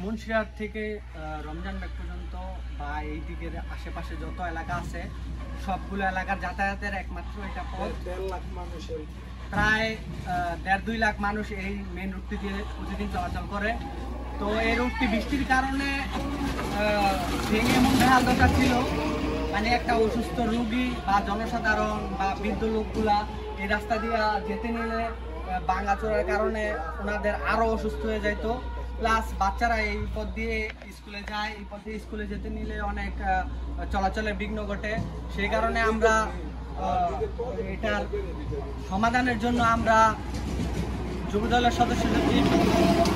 মুন্সিরহাট থেকে রমজান ব্যাগ পর্যন্ত বা এই দিকের আশেপাশে যত এলাকা আছে সবগুলো এলাকার যাতায়াতের একমাত্র এটা পথ। 1.5 লাখ মানুষের প্রায় 1.5-2 লাখ মানুষ এই মেন রুটটি দিয়ে প্রতিদিন চলাচল করে। তো এই রুটটি বৃষ্টির কারণে ভেঙে এমন বেহাল দশা ছিল, মানে একটা অসুস্থ রোগী বা জনসাধারণ বা বৃদ্ধ লোকগুলা এই রাস্তা দিয়ে যেতে নিলে ভাঙাচোরার কারণে ওনাদের আরও অসুস্থ হয়ে যাইতো। প্লাস বাচ্চারা এই পথ দিয়ে স্কুলে যায়, এই পথ দিয়ে স্কুলে যেতে নিলে অনেক চলাচলে বিঘ্ন ঘটে। সেই কারণে আমরা এটার সমাধানের জন্য আমরা যুবদলের সদস্য সচিব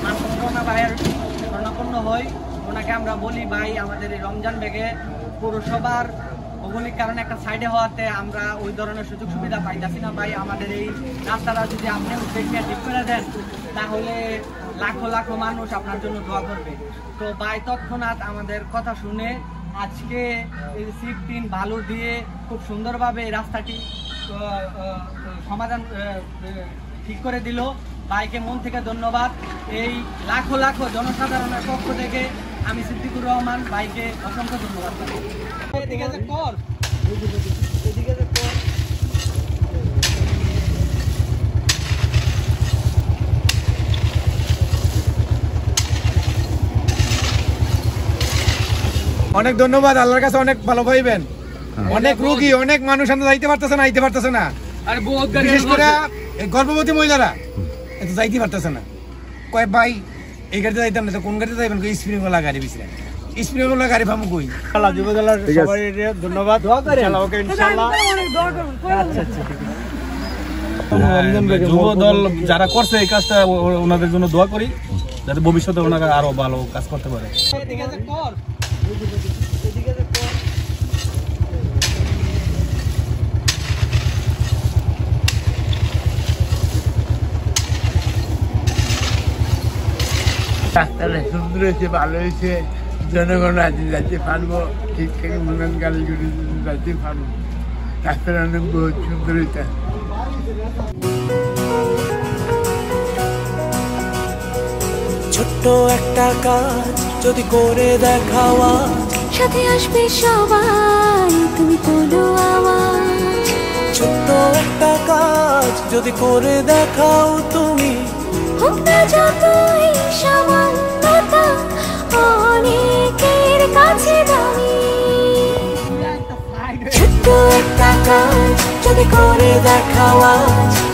মাসুমা ভাইয়ের শরণাপন্ন হই। ওনাকে আমরা বলি, ভাই আমাদের এই রমজান ব্যাগে পৌরসভার ভৌগোলিক কারণে একটা সাইডে হওয়াতে আমরা ওই ধরনের সুযোগ সুবিধা পাইতেছি না। ভাই আমাদের এই রাস্তাটা যদি আপনি উদ্যোগ নিয়ে ঠিক করে দেন তাহলে লাখো লাখো মানুষ আপনার জন্য দোয়া করবে। তো ভাই তৎক্ষণাৎ আমাদের কথা শুনে আজকে এই সিফটিন বালু দিয়ে খুব সুন্দরভাবে এই রাস্তাটি সমাধান ঠিক করে দিল। ভাইকে মন থেকে ধন্যবাদ। এই লাখো লাখো জনসাধারণের পক্ষ থেকে আমি সিদ্দিকুর রহমান ভাইকে অসংখ্য ধন্যবাদ। অনেক ধন্যবাদ, আল্লাহর কাছে অনেক ভালো পাইবেন। অনেক রোগী, অনেক মানুষ যাইতে পারতেছে না, আইতে পারতেছে না, বিশেষ করে গর্ভবতী মহিলারা এত যাইতে পারতেছে না। কয় ভাই এই গাড়িতে যাইতাম না, কোন গাড়িতে যাইবেন? স্প্রিং ওলা গাড়ি পিছনে, স্প্রিং ওলা গাড়ি পাবো কই? যুবদলের সবাই ধন্যবাদ, যুবদল যারা করছে এই কাজটা ওনাদের জন্য দোয়া করি, যাতে ভবিষ্যতে ওনারা আরো ভালো কাজ করতে পারে। রাস্তাটা সুন্দর হয়েছে, ভালো হয়েছে, জনগণ আজ যাইতে পারবো, ঠিক থেকে মন গাড়ি যাইতে পারবো। রাস্তাটা অনেক বহুত সুন্দর হয়েছে। ছোট্ট একটা কাজ যদি করে দেখাওয়া, সাথে আসবে সবাই, তুমি তোলো আওয়াজ। ছোট্ট একটা কাজ যদি করে দেখাও তুমি, হোক না যতই সামান্যতা, অনেকের কাছে দামি। ছোট্ট একটা কাজ যদি করে দেখাওয়া,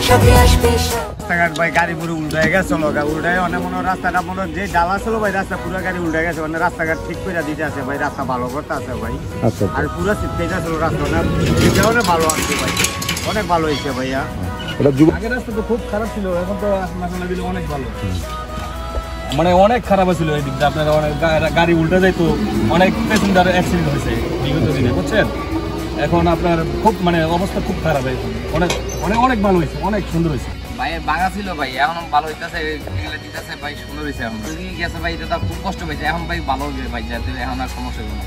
সাথে আসবে রাস্তাঘাট ভাই গাড়ি পুরো উল্টায় গেছে, উল্টায় অনেক মনে রাস্তাটা মনে যে ডালা ছিল ভাই, রাস্তা পুরো গাড়ি উল্টে গেছে, মানে রাস্তাঘাট ঠিক করে দিতে আছে ভাই, রাস্তা ভালো করতে আছে ভাই। আর পুরো সিটটা ছিল রাস্তাটা, অনেক ভালো আছে ভাই, অনেক ভালো হয়েছে ভাইয়া। আগের রাস্তা তো খুব খারাপ ছিল, এখন তো দিলে অনেক ভালো, মানে অনেক খারাপ ছিল এই দিকটা। আপনার অনেক গাড়ি উল্টে যায়, তো অনেক প্যাসেঞ্জার অ্যাক্সিডেন্ট হয়েছে বিগত দিনে, বুঝছেন? এখন আপনার খুব মানে অবস্থা খুব খারাপ, এখন অনেক অনেক অনেক ভালো হয়েছে, অনেক সুন্দর হয়েছে ভাই। ভাঙা ছিল ভাই, এখন ভালো হইতেছে, দিতেছে ভাই, সুন্দর হয়েছে। এখন রুগী গেছে ভাই, এটা খুব কষ্ট পেয়েছে, এখন ভাই ভালো হবে ভাই, যাতে এখন আর সমস্যা হবে না।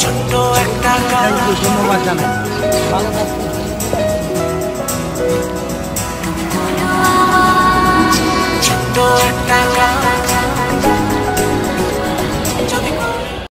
ছোট্ট একটা কাজ, ধন্যবাদ জানাই। ছোট্ট একটা